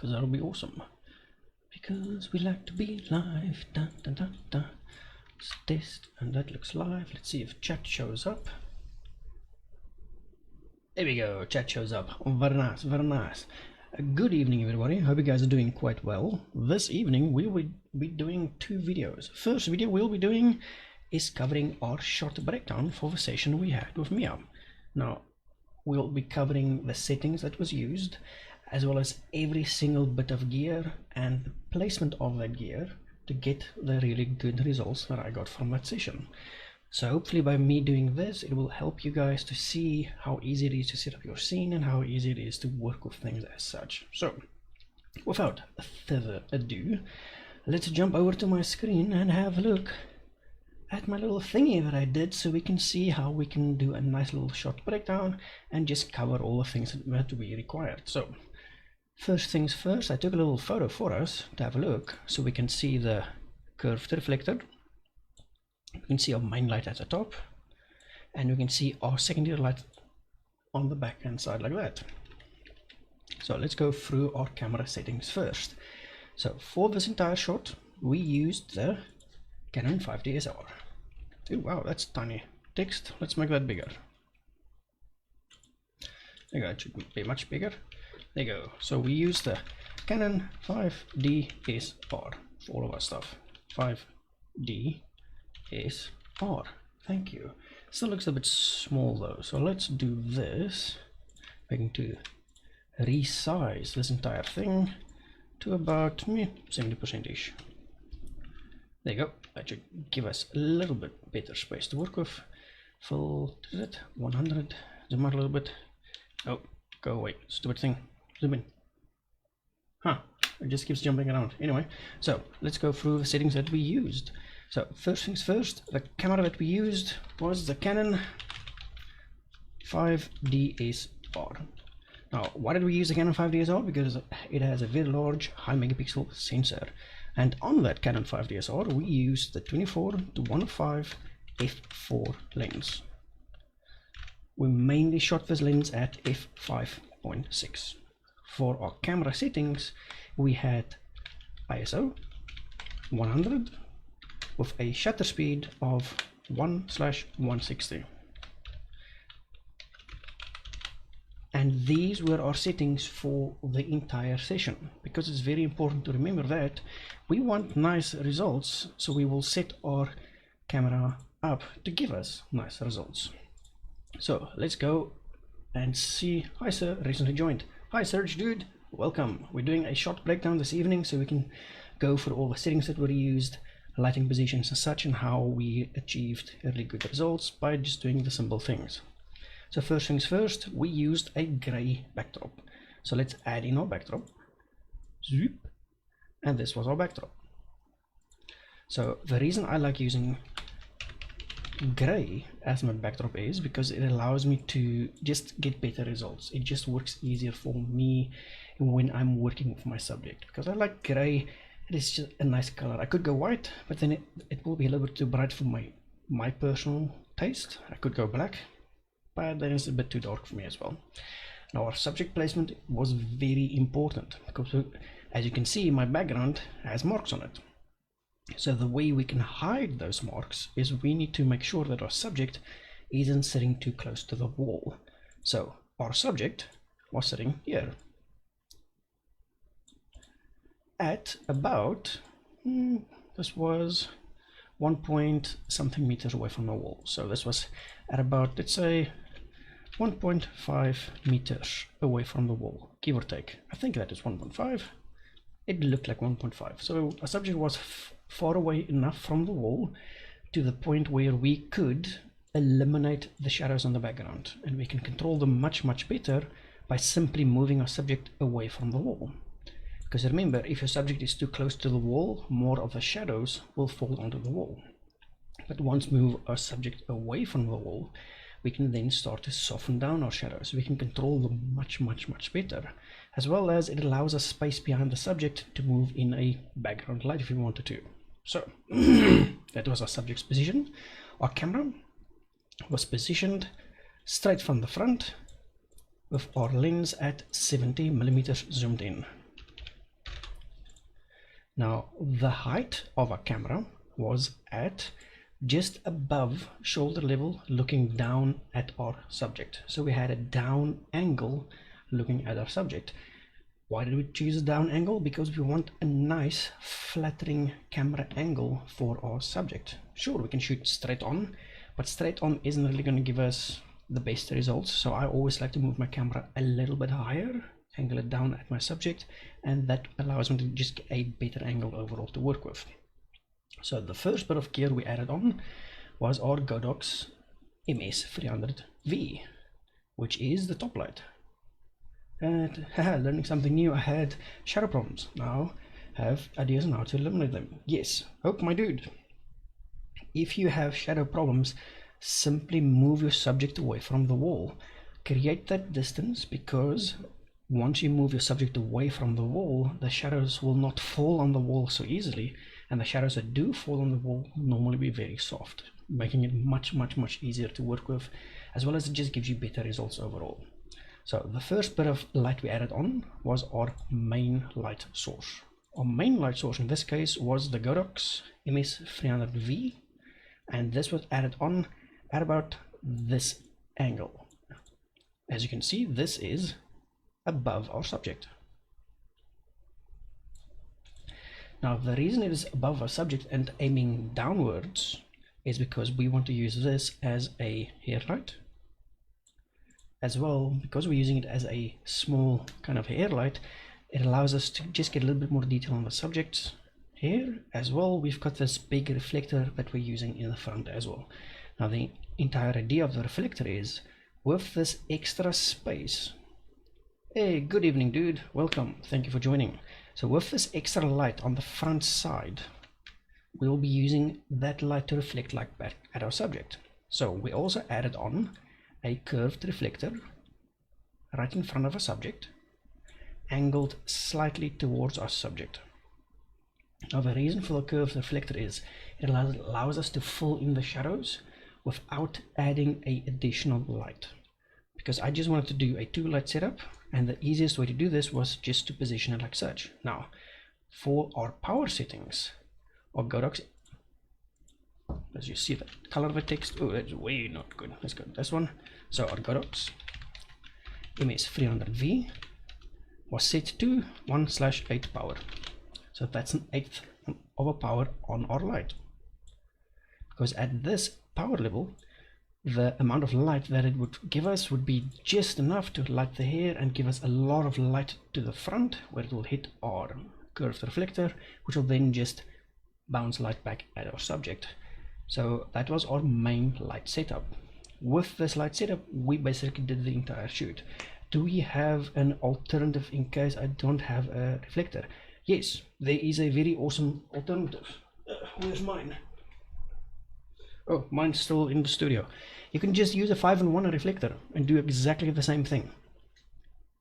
because that'll be awesome. Because we like to be live. Dun, dun, dun, dun. Let's test, and that looks live. Let's see if chat shows up. There we go, chat shows up. Very nice, very nice. Good evening, everybody. Hope you guys are doing quite well. This evening we will be doing two videos. First video we'll be doing is covering our shot breakdown for the session we had with Mia. Now we'll be covering the settings that was used, as well as every single bit of gear and the placement of that gear to get the really good results that I got from that session. So hopefully by me doing this, it will help you guys to see how easy it is to set up your scene and how easy it is to work with things as such. So without further ado, let's jump over to my screen and have a look at my little thingy that I did, so we can see how we can do a nice little shot breakdown and just cover all the things that we required. So first things first, I took a little photo for us to have a look, so we can see the curved reflector. You can see our main light at the top, and we can see our secondary light on the back hand side like that. So let's go through our camera settings first. So for this entire shot we used the Canon 5D SLR. Oh wow, that's tiny text. Let's make that bigger. There you go, it should be much bigger. There you go. So we use the Canon 5D SLR for all of our stuff. 5D SLR. Thank you. Still looks a bit small though, so let's do this. We're going to resize this entire thing to about 70% ish. There you go. That should give us a little bit better space to work with. Full, is it 100? Zoom out a little bit. Oh, go away, stupid thing. Zoom in. Huh, it just keeps jumping around. Anyway, so let's go through the settings that we used. So first things first, the camera that we used was the Canon 5D SLR. Now, why did we use the Canon 5D SLR? Because it has a very large high megapixel sensor, and on that Canon 5D SLR we used the 24-105 f4 lens. We mainly shot this lens at f5.6. For our camera settings, we had ISO 100 with a shutter speed of 1/160. And these were our settings for the entire session, because it's very important to remember that we want nice results, so we will set our camera up to give us nice results. So let's go and see. Hi sir, recently joined. Hi Serge dude, welcome. We're doing a shot breakdown this evening, so we can go for all the settings that were used, lighting positions and such, and how we achieved really good results by just doing the simple things. So first things first, we used a gray backdrop. So let's add in our backdrop. Zoop. And this was our backdrop. So the reason I like using gray as my backdrop is because it allows me to just get better results. It just works easier for me when I'm working with my subject, because I like gray. It is just a nice color. I could go white, but then it will be a little bit too bright for my personal taste. I could go black, but then it's a bit too dark for me as well. Now our subject placement was very important, because as you can see, my background has marks on it. So the way we can hide those marks is we need to make sure that our subject isn't sitting too close to the wall. So our subject was sitting here at about, this was 1 point something meters away from the wall. So this was at about, let's say, 1.5 meters away from the wall, give or take. I think that is 1.5. It looked like 1.5. So our subject was far away enough from the wall to the point where we could eliminate the shadows on the background, and we can control them much better by simply moving our subject away from the wall. Because remember, if your subject is too close to the wall, more of the shadows will fall onto the wall. But once we move our subject away from the wall, we can then start to soften down our shadows. We can control them much better, as well as it allows us space behind the subject to move in a background light if we wanted to. So that was our subject's position. Our camera was positioned straight from the front with our lens at 70mm zoomed in. Now the height of our camera was at just above shoulder level, looking down at our subject. So we had a down angle looking at our subject. Why did we choose a down angle? Because we want a nice flattering camera angle for our subject. Sure, we can shoot straight on, but straight on isn't really going to give us the best results. So I always like to move my camera a little bit higher, angle it down at my subject, and that allows me to just get a better angle overall to work with. So the first bit of gear we added on was our Godox MS300V, which is the top light. And learning something new. I had shadow problems. Now have ideas on how to eliminate them. Yes, hope my dude. If you have shadow problems, simply move your subject away from the wall. Create that distance, because once you move your subject away from the wall, the shadows will not fall on the wall so easily, and the shadows that do fall on the wall will normally be very soft, making it much easier to work with, as well as it just gives you better results overall. So the first bit of light we added on was our main light source. Our main light source in this case was the Godox MS300V, and this was added on at about this angle. As you can see, this is above our subject. Now the reason it is above our subject and aiming downwards is because we want to use this as a hair light. As well, because we're using it as a small kind of hair light, it allows us to just get a little bit more detail on the subject's hair. As well, we've got this big reflector that we're using in the front as well. Now the entire idea of the reflector is, with this extra space, hey, good evening dude, welcome, thank you for joining. So with this extra light on the front side, we will be using that light to reflect light back at our subject. So we also added on a curved reflector right in front of our subject, angled slightly towards our subject. Now the reason for the curved reflector is it allows us to fill in the shadows without adding an additional light, because I just wanted to do a 2-light setup, and the easiest way to do this was just to position it like such. Now for our power settings, our Godox, as you see the color of the text, oh, that's way not good. Let's go to this one. So our Godox MS300V was set to 1/8 power. So that's an 1/8 of a power on our light, because at this power level, the amount of light that it would give us would be just enough to light the hair and give us a lot of light to the front, where it will hit our curved reflector, which will then just bounce light back at our subject. So that was our main light setup. With this light setup, we basically did the entire shoot. Do we have an alternative in case I don't have a reflector? Yes, there is a very awesome alternative. Where's mine? Oh, mine's still in the studio. You can just use a 5-in-1 reflector and do exactly the same thing.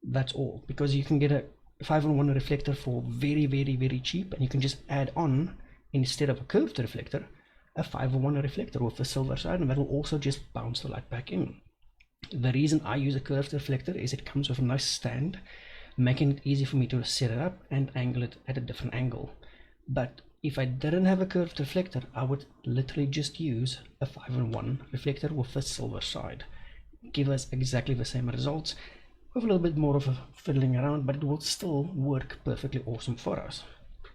That's all, because you can get a 5-in-1 reflector for very cheap, and you can just add on, instead of a curved reflector, a 5-in-1 reflector with the silver side, and that will also just bounce the light back in. The reason I use a curved reflector is it comes with a nice stand, making it easy for me to set it up and angle it at a different angle. But if I didn't have a curved reflector, I would literally just use a 5-in-1 reflector with the silver side. Give us exactly the same results, with a little bit more of a fiddling around, but it will still work perfectly awesome for us.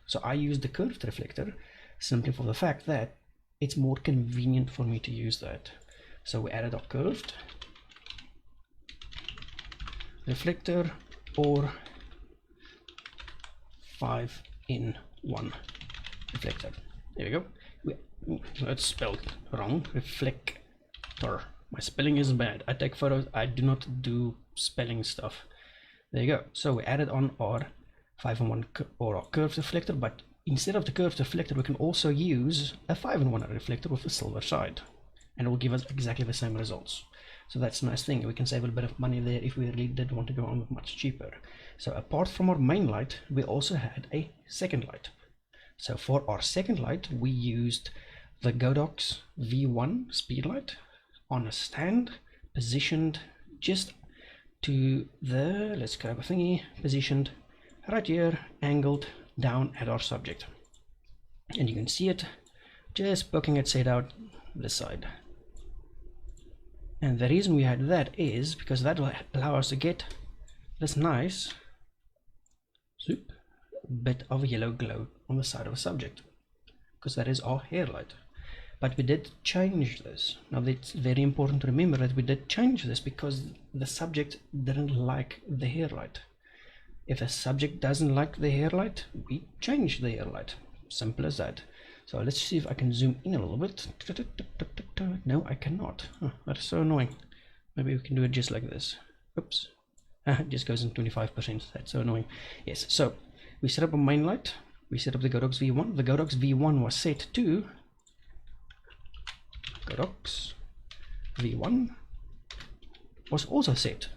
So I use the curved reflector simply for the fact that it's more convenient for me to use that. So we added our curved reflector or 5-in-1 reflector. There we go. That's spelled wrong. Reflector. My spelling is bad. I take photos. I do not do spelling stuff. There you go. So we added on our 5-in-1 or our curved reflector, but instead of the curved reflector, we can also use a 5-in-1 reflector with the silver side, and it will give us exactly the same results. So that's a nice thing. We can save a bit of money there if we really did want to go on with much cheaper. So apart from our main light, we also had a second light. So for our second light, we used the Godox V1 speed light on a stand, positioned just to the, let's grab a thingy, positioned right here, angled down at our subject. And you can see it just poking its head out this side. And the reason we had that is because that will allow us to get this nice bit of yellow glow on the side of a subject, because that is our hair light. But we did change this. Now it's very important to remember that we did change this because the subject didn't like the hair light. If a subject doesn't like the hair light, we change the hair light. Simple as that. So let's see if I can zoom in a little bit. No, I cannot. Oh, that is so annoying. Maybe we can do it just like this. Oops. It just goes in 25%. That's so annoying. Yes, so we set up a main light. We set up the Godox V1. The Godox V1 was set to Godox V1 was also set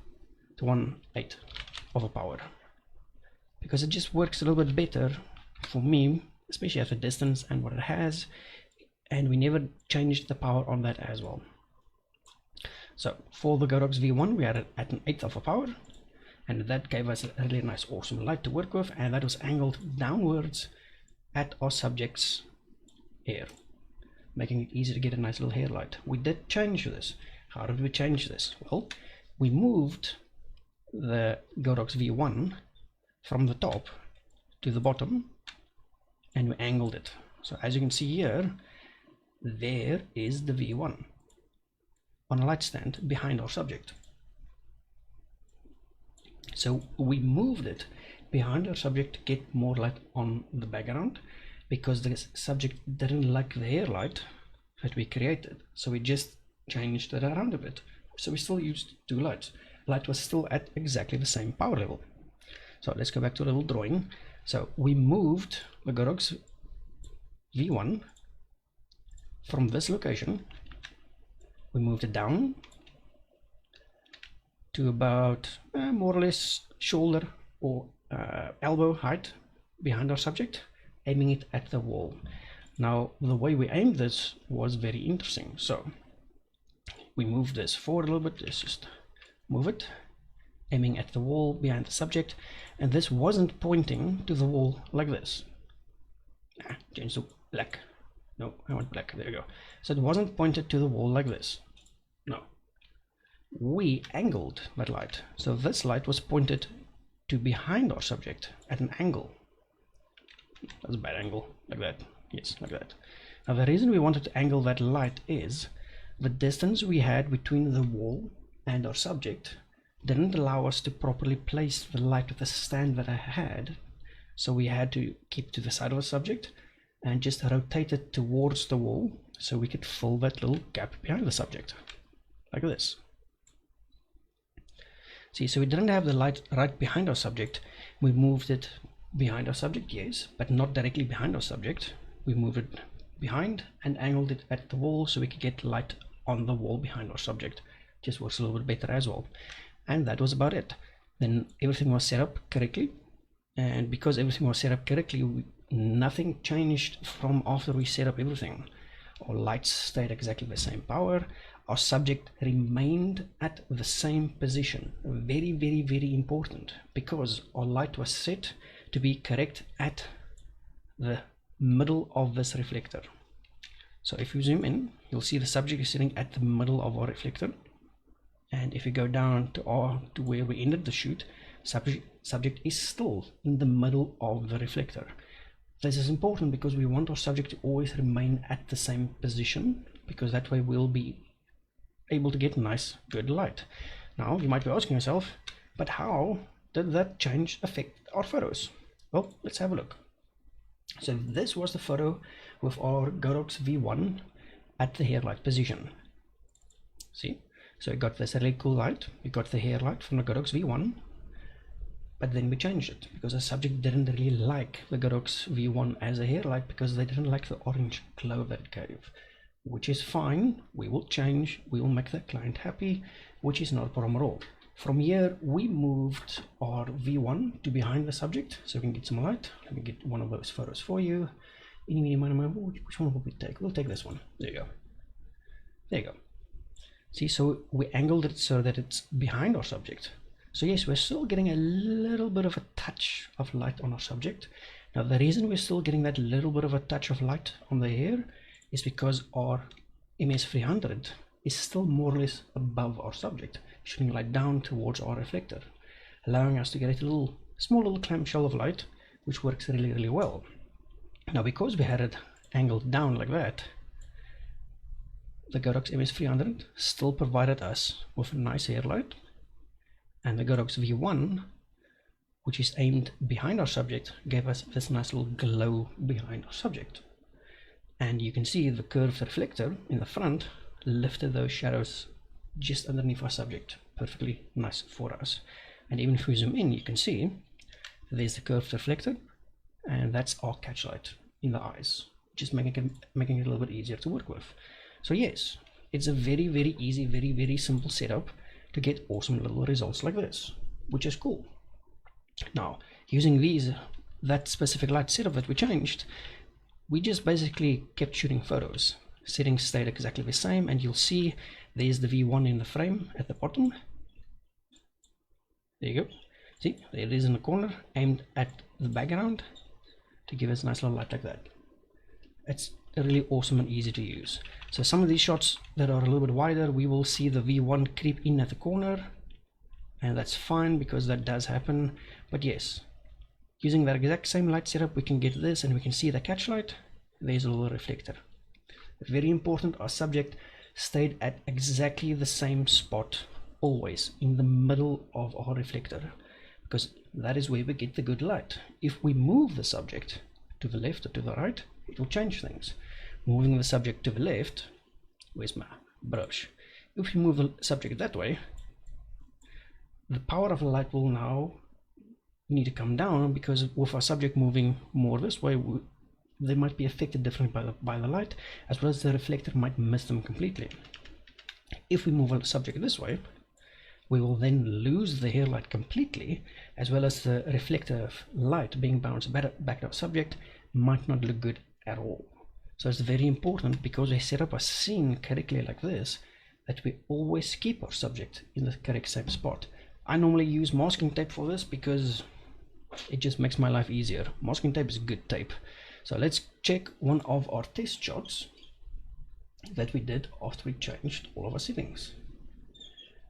to 1/8 of a power, because it just works a little bit better for me, especially at the distance and what it has, and we never changed the power on that as well. So for the Godox V1 we had it at 1/8 of a power, and that gave us a really nice awesome light to work with, and that was angled downwards at our subject's hair, making it easy to get a nice little hair light. We did change this. How did we change this? Well, we moved the Godox V1 from the top to the bottom and we angled it. So as you can see here, there is the V1 on a light stand behind our subject. So we moved it behind our subject to get more light on the background, because the subject didn't like the hair light that we created, so we just changed it around a bit. So we still used two lights. Light was still at exactly the same power level. So let's go back to the little drawing. So we moved the Godox V1 from this location. We moved it down to about more or less shoulder or elbow height behind our subject, aiming it at the wall. Now the way we aimed this was very interesting. So we moved this forward a little bit. Let's just move it, aiming at the wall behind the subject, and this wasn't pointing to the wall like this. Change to black. No, I want black. There you go. So it wasn't pointed to the wall like this. No, we angled that light, so this light was pointed to behind our subject at an angle. That's a bad angle, like that. Yes, like that. Now the reason we wanted to angle that light is the distance we had between the wall and our subject didn't allow us to properly place the light with the stand that I had, so we had to keep to the side of the subject and just rotate it towards the wall so we could fill that little gap behind the subject, like this. See, so we didn't have the light right behind our subject. We moved it behind our subject, yes, but not directly behind our subject. We moved it behind and angled it at the wall so we could get light on the wall behind our subject. Just works a little bit better as well. And that was about it. Then everything was set up correctly, and because everything was set up correctly, nothing changed from after we set up everything. Our lights stayed exactly the same power. Our subject remained at the same position. Very, very, very important, because our light was set to be correct at the middle of this reflector. So if you zoom in, you'll see the subject is sitting at the middle of our reflector, and if you go down to where we ended the shoot, subject is still in the middle of the reflector. This is important because we want our subject to always remain at the same position, because that way we'll be able to get nice good light. Now you might be asking yourself, but how did that change affect our photos? Well, let's have a look. So this was the photo with our Godox V1 at the hair light position. See, so we got this really cool light. We got the hair light from the Godox V1, but then we changed it because the subject didn't really like the Godox V1 as a hair light, because they didn't like the orange glow that it gave, which is fine. We will change, we will make the client happy, which is not a problem at all. From here we moved our V1 to behind the subject so we can get some light. Let me get one of those photos for you. Which one will we take? We'll take this one. There you go. There you go. See, so we angled it so that it's behind our subject. So yes, we're still getting a little bit of a touch of light on our subject. Now the reason we're still getting that little bit of a touch of light on the hair is because our MS300 is still more or less above our subject, shooting light down towards our reflector, allowing us to get a small little clamshell of light, which works really well. Now because we had it angled down like that, the Godox MS300 still provided us with a nice hair light, and the Godox V1, which is aimed behind our subject, gave us this nice little glow behind our subject. And you can see the curved reflector in the front lifted those shadows just underneath our subject, perfectly nice for us. And even if we zoom in, you can see there's the curved reflector, and that's our catch light in the eyes, just making it a little bit easier to work with. So yes, it's a very easy, very simple setup to get awesome little results like this, which is cool. Now, using that specific light setup that we changed, we just basically kept shooting photos. Settings stayed exactly the same, and you'll see there's the V1 in the frame at the bottom. There you go. See, there it is in the corner, aimed at the background to give us a nice little light like that. It's really awesome and easy to use. So some of these shots that are a little bit wider, we will see the V1 creep in at the corner, and that's fine because that does happen. But yes, using that exact same light setup, we can get this, and we can see the catch light. There's a little reflector. Very important, our subject stayed at exactly the same spot, always in the middle of our reflector, because that is where we get the good light. If we move the subject to the left or to the right, it will change things. Moving the subject to the left, where's my brush? If we move the subject that way, the power of the light will now need to come down, because with our subject moving more this way, they might be affected differently by the light, as well as the reflector might miss them completely. If we move the subject this way, we will then lose the hair light completely, as well as the reflector light being bounced back to our subject might not look good at all. So it's very important, because we set up a scene correctly like this, that we always keep our subject in the correct same spot. I normally use masking tape for this because it just makes my life easier. Masking tape is good tape. So let's check one of our test shots that we did after we changed all of our settings.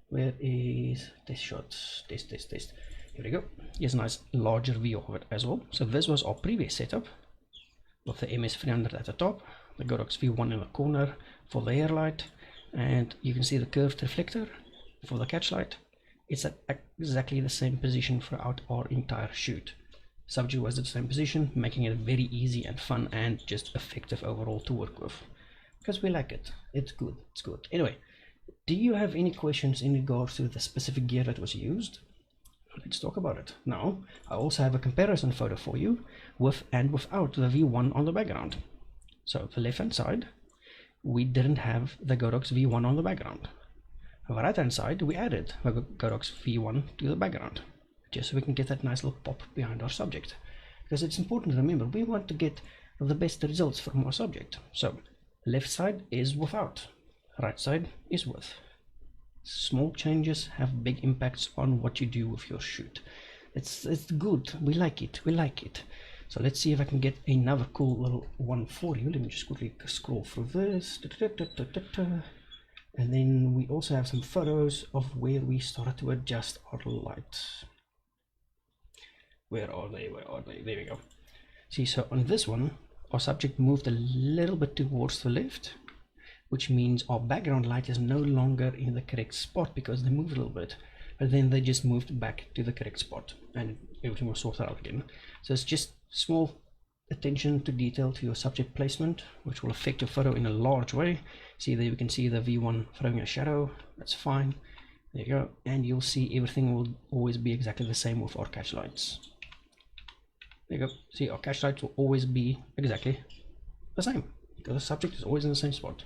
Where is test shots? Test. Here we go. Here's a nice larger view of it as well. So this was our previous setup with the MS300 at the top, the Godox V1 in the corner for the hair light, and you can see the curved reflector for the catch light. It's at exactly the same position throughout our entire shoot. Subject was at the same position, making it very easy and fun and just effective overall to work with, because we like it. It's good. Anyway, do you have any questions in regards to the specific gear that was used? Let's talk about it. Now, I also have a comparison photo for you with and without the V1 on the background. So the left hand side, we didn't have the Godox V1 on the background. On the right hand side, we added the Godox V1 to the background, just so we can get that nice little pop behind our subject. Because it's important to remember, we want to get the best results from our subject. So left side is without, right side is with. Small changes have big impacts on what you do with your shoot. It's good. We like it. So let's see if I can get another cool little one for you. Let me just quickly scroll through this. And then we also have some photos of where we started to adjust our light. Where are they? There we go. See, so on this one, our subject moved a little bit towards the left, which means our background light is no longer in the correct spot because they moved a little bit, but then they just moved back to the correct spot and everything was sorted out again. So it's just small attention to detail to your subject placement, which will affect your photo in a large way. See, there we can see the V1 throwing a shadow. That's fine. There you go. And you'll see everything will always be exactly the same with our catch lights. There you go. See, our catch lights will always be exactly the same because the subject is always in the same spot.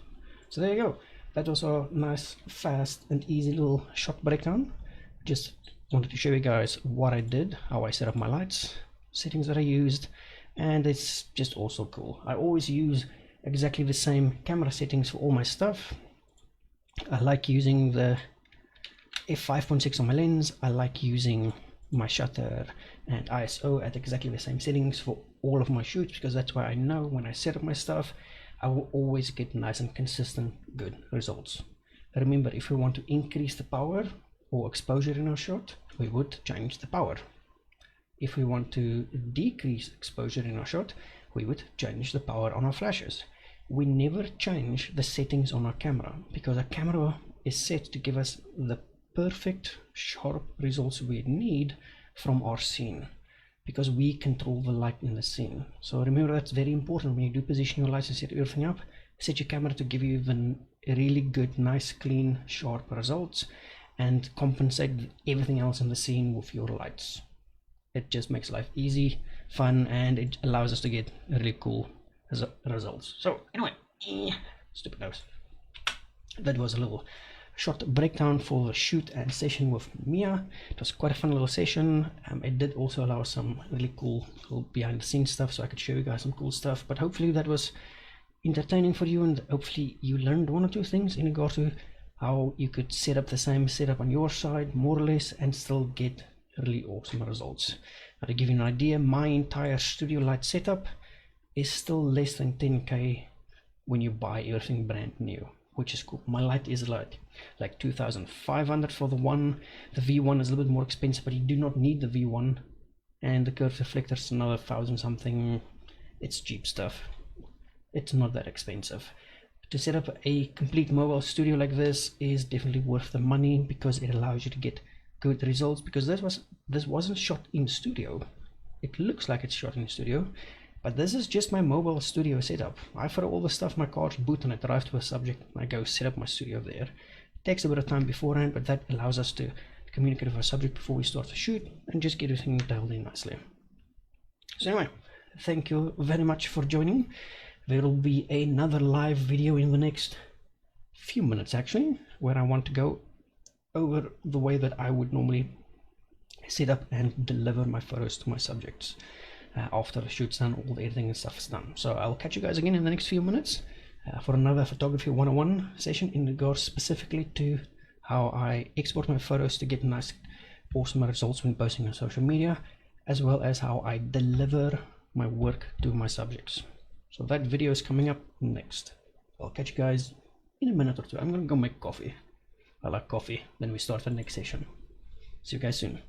So there you go. That was a nice, fast and easy little shot breakdown. Just wanted to show you guys what I did, how I set up my lights, settings that I used, and it's just also cool. I always use exactly the same camera settings for all my stuff. I like using the f5.6 on my lens. I like using my shutter and ISO at exactly the same settings for all of my shoots, because that's why I know when I set up my stuff I will always get nice and consistent good results. Remember, if we want to increase the power or exposure in our shot, we would change the power. If we want to decrease exposure in our shot, we would change the power on our flashes. We never change the settings on our camera, because our camera is set to give us the perfect sharp results we need from our scene, because we control the light in the scene. So remember, that's very important when you do position your lights and set everything up. Set your camera to give you the really good, nice, clean, sharp results, and compensate everything else in the scene with your lights. It just makes life easy, fun, and it allows us to get really cool results. So anyway, stupid nose. That was a little short breakdown for the shoot and session with Mia. It was quite a fun little session. It did also allow some really cool behind the scenes stuff, so I could show you guys some cool stuff. But hopefully that was entertaining for you, and hopefully you learned one or two things in regard to how you could set up the same setup on your side, more or less, and still get really awesome results. Now, to give you an idea, my entire studio light setup is still less than 10k when you buy everything brand new, which is cool. My light is like 2,500 for the one. The V1 is a little bit more expensive, but you do not need the V1, and the curved reflector is another 1,000 something. It's cheap stuff. It's not that expensive. To set up a complete mobile studio like this is definitely worth the money, because it allows you to get good results, because this wasn't shot in studio. It looks like it's shot in studio, but this is just my mobile studio setup. I throw all the stuff in my car's boot and I drive to a subject and I go set up my studio there. It takes a bit of time beforehand, but that allows us to communicate with our subject before we start the shoot and just get everything dialed in nicely. So anyway, thank you very much for joining. There will be another live video in the next few minutes actually, where I want to go over the way that I would normally set up and deliver my photos to my subjects after the shoot's done, all the editing and stuff is done. So I'll catch you guys again in the next few minutes for another photography 101 session in regards specifically to how I export my photos to get nice awesome results when posting on social media, as well as how I deliver my work to my subjects. So that video is coming up next. I'll catch you guys in a minute or two. I'm gonna go make coffee. I like coffee. Then we start the next session. See you guys soon.